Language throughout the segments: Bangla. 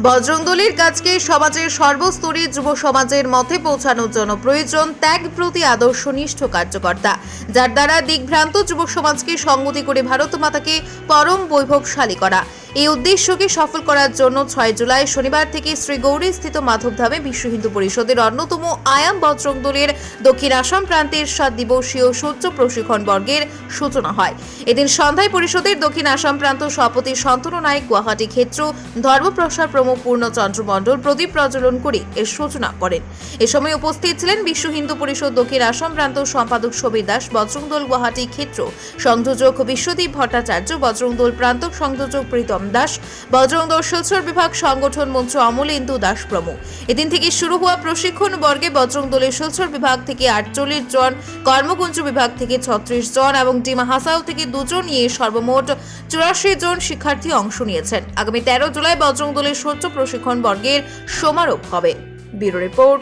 বজরংদলীর কাজকে সমাজের সর্বস্তরের যুব সমাজের মধ্যে পৌঁছানোর জন্য প্রয়োজন ত্যাগ প্রতি আদর্শনিষ্ঠ কার্যকর্তা, যার দ্বারা দিকভ্রান্ত যুব সমাজকে সংগতি করে ভারত মাতাকে পরম বৈভবশালী করা। এই উদ্দেশ্যকে সফল করার জন্য 6 জুলাই শনিবার থেকে শ্রী গৌরী স্থিত মাধবধামে বিশ্ব হিন্দু পরিষদের অন্যতম আয়াম বজরংদলীর দক্ষিণ আসাম প্রান্তের 7 দিবসীয় সূর্য প্রশিক্ষণ বর্গের সূচনা হয়। এদিন সন্ধ্যায় পরিষদের দক্ষিণ আসাম প্রান্ত সভাপতি শান্তনু নায়ক, গুয়াহাটি ক্ষেত্র ধর্মপ্রসার প্রমুখ পূর্ণচন্দ্র মণ্ডল প্রদীপ প্রজ্বলন করে এর সূচনা করেন। এ সময় উপস্থিত ছিলেন বিশ্ব হিন্দু পরিষদ দক্ষিণ আসাম প্রান্ত সম্পাদক সবির দাস, বজরংদল গুয়াহাটি ক্ষেত্র সংযোজক বিশ্বদীপ ভট্টাচার্য, বজরংদল প্রান্তক সংযোজক প্রীতম দাস, বজরংদল শিলচর বিভাগ সংগঠন মঞ্চ অমলেন্দু দাস প্রমুখ। এদিন থেকে শুরু হওয়া প্রশিক্ষণ বর্গে বজরংদলের শিলচর বিভাগ থেকে 48 জন, কর্মকুঞ্জ বিভাগ থেকে 36 জন এবং ডিমা হাসাও থেকে 2 জন নিয়ে সর্বমোট 84 জন শিক্ষার্থী অংশ নিয়েছেন। আগামী 13 জুলাই বজরংদলের সূর্য প্রশিক্ষণ বর্গের সমারোহ হবে। ব্যুরো রিপোর্ট,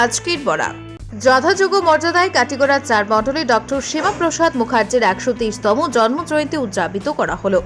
আজকের বরাক। যথাযোগ্য মর্যাদায় কাটিগড়া 4 মণ্ডলে ডক্টর শ্যামাপ্রসাদ মুখার্জির 123তম জন্মজয়ন্তী উদযাপিত করা হলো।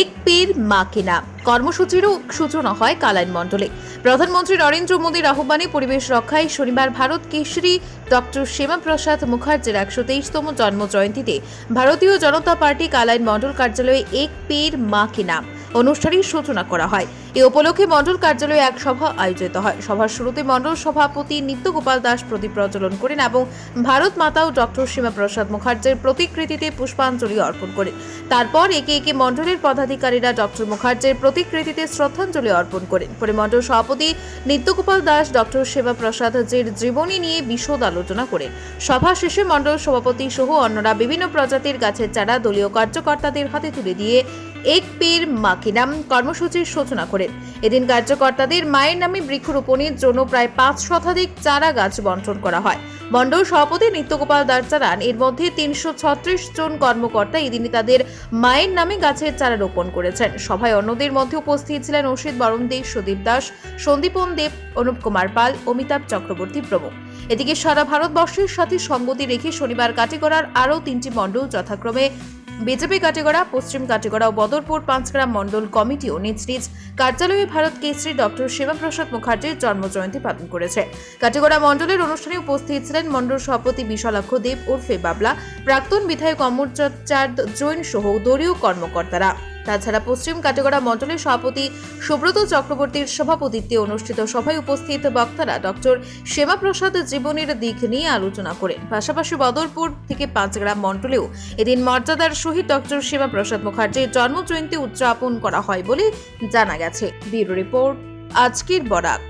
এক পীর মা কি নাম কর্মসূচিরও সূচনা হয় কালাইন মণ্ডলে। প্রধানমন্ত্রী নরেন্দ্র মোদীর আহ্বানে পরিবেশ রক্ষায় শনিবার ভারত কেশরী ডক্টর শ্যামাপ্রসাদ মুখার্জির 123তম জন্মজয়ন্তীতে ভারতীয় জনতা পার্টি কালাইন মণ্ডল কার্যালয়ে এক পীর মা কি নাম অনুষ্ঠানের সূচনা করা হয়। এই উপলক্ষে মণ্ডল কার্যালয়ে এক সভা আয়োজিত হয়। সভার শুরুতে মণ্ডল সভাপতি নিত্যগোপাল দাস প্রদীপ প্রজ্বলন করেন এবং ভারত মাতা ও ডক্টর শ্যামাপ্রসাদ মুখার্জির প্রতিকৃতিতে পুষ্পাঞ্জলি অর্পণ করেন। তারপর একে একে মণ্ডলের পদাধিকারীরা ডক্টর মুখার্জির প্রতিকৃতিতে শ্রদ্ধাঞ্জলি অর্পণ করেন। পরে মণ্ডল সভাপতি নিত্যগোপাল দাস ডক্টর শ্যামাপ্রসাদের জীবনী নিয়ে বিশদ আলোচনা করেন। সভা শেষে মণ্ডল সভাপতি সহ অন্যরা বিভিন্ন প্রজাতির গাছের চারা দলীয় কার্যকর্তাদের হাতে তুলে দিয়ে এক পীর মা কি নাম কর্মসূচির সূচনা করেন। এদিন কার্যকর্তাদের মায়ের নামে বৃক্ষরোপণের জন্য প্রায় 5 শতাধিক চারা গাছ বন্টন করা হয়। মণ্ডল সভাপতি নিত্যগোপাল দাস জানান, এর মধ্যে 336 জন কর্মকর্তা এদিনই তাদের মায়ের নামে গাছের চারা রোপণ করেছেন। সভায় অন্যদের মধ্যে উপস্থিত ছিলেন অসিত বরণ দে, সুদীপ দাস, সন্দীপন দেব, অনুপ কুমার পাল, অমিতাভ চক্রবর্তী প্রমুখ। এদিকে সারা ভারতবর্ষের সাথে সঙ্গতি রেখে শনিবার কাটিগড়ার আরও 3টি মণ্ডল যথাক্রমে বিজেপি কাটিগড়া, পশ্চিম কাটিগড়া ও বদরপুর 5 গ্রাম মণ্ডল কমিটিও নিজ নিজ কার্যালয়ে ভারত কেশরী ডক্টর শ্যামাপ্রসাদ মুখার্জির জন্মজয়ন্তী পালন করেছে। কাটিগড়া মণ্ডলের অনুষ্ঠানে উপস্থিত ছিলেন মণ্ডল সভাপতি বিশালাক্ষ দেব ওরফে বাবলা, প্রাক্তন বিধায়ক অমরচাঁদ জৈন সহ দলীয় কর্মকর্তারা। তাছাড়া পশ্চিম কাটিগড়া মণ্ডলের সভাপতি সুব্রত চক্রবর্তীর সভাপতিত্বে অনুষ্ঠিত সভায় উপস্থিত বক্তারা ডক্টর শ্যামাপ্রসাদ জীবনের দিক নিয়ে আলোচনা করেন। পাশাপাশি বদরপুর থেকে 5 গ্রাম মণ্ডলেও এদিন মর্যাদার সহিত ডক্টর শ্যামাপ্রসাদ মুখার্জির জন্মজয়ন্তী উদযাপন করা হয় বলে জানা গেছে। ব্যুরো রিপোর্ট, আজকের বরাক।